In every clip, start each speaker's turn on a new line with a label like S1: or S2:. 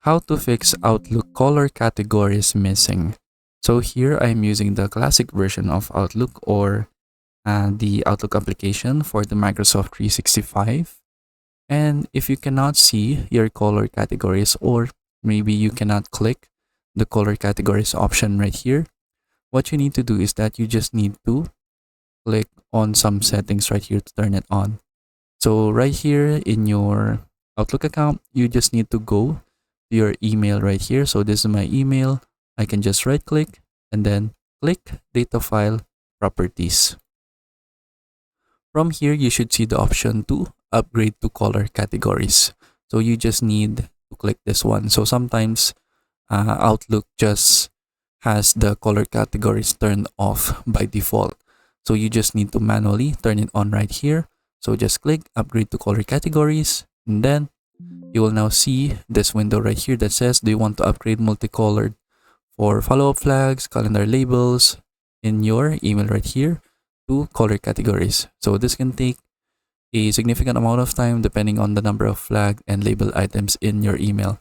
S1: How to fix Outlook color categories missing. So here I'm using the classic version of Outlook or the Outlook application for the Microsoft 365. And if you cannot see your color categories, or maybe you cannot click the color categories option right here, what you need to do is that you just need to click on some settings right here to turn it on. So right here in your Outlook account, you just need to go to your email right here. So this is my email. I can just right click and then click data file properties. From here, you should see the option to upgrade to color categories. So you just need to click this one. So sometimes Outlook just has the color categories turned off by default. So you just need to manually turn it on right here. So just click upgrade to color categories, and then you will now see this window right here that says, do you want to upgrade multicolored for follow-up flags, calendar labels in your email right here to color categories. So this can take a significant amount of time depending on the number of flag and label items in your email.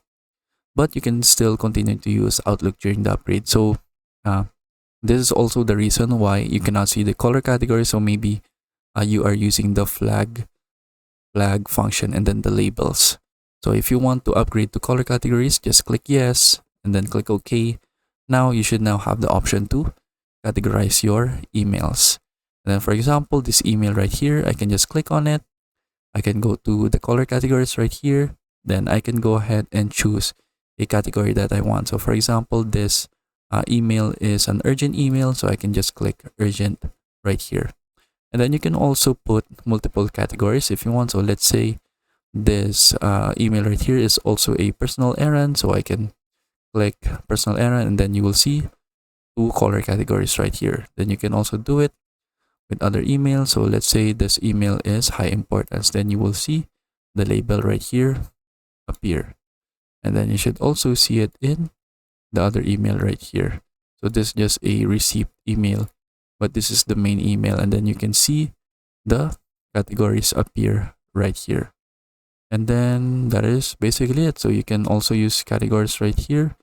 S1: But you can still continue to use Outlook during the upgrade. So this is also the reason why you cannot see the color category. So maybe you are using the flag function and then the labels. So if you want to upgrade to color categories, just click yes and then click OK. Now you should now have the option to categorize your emails. And then for example, this email right here, I can just click on it. I can go to the color categories right here. Then I can go ahead and choose a category that I want. So for example, this email is an urgent email. So I can just click urgent right here. And then you can also put multiple categories if you want. So let's say this email right here is also a personal errand. So I can click personal errand and then you will see two color categories right here. Then you can also do it with other emails. So let's say this email is high importance. Then you will see the label right here appear. And then you should also see it in the other email right here. So this is just a receipt email, but this is the main email. And then you can see the categories appear right here. And then that is basically it. So you can also use categories right here.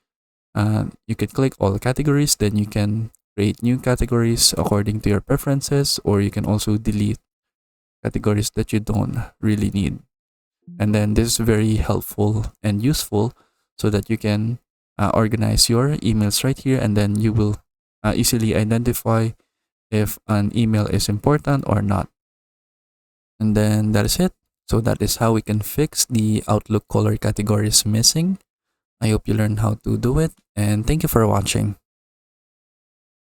S1: You can click all categories, then you can create new categories according to your preferences, or you can also delete categories that you don't really need. And then this is very helpful and useful so that you can organize your emails right here, and then you will easily identify if an email is important or not. And then that is it. So that is how we can fix the Outlook color categories missing. I hope you learned how to do it, and thank you for watching.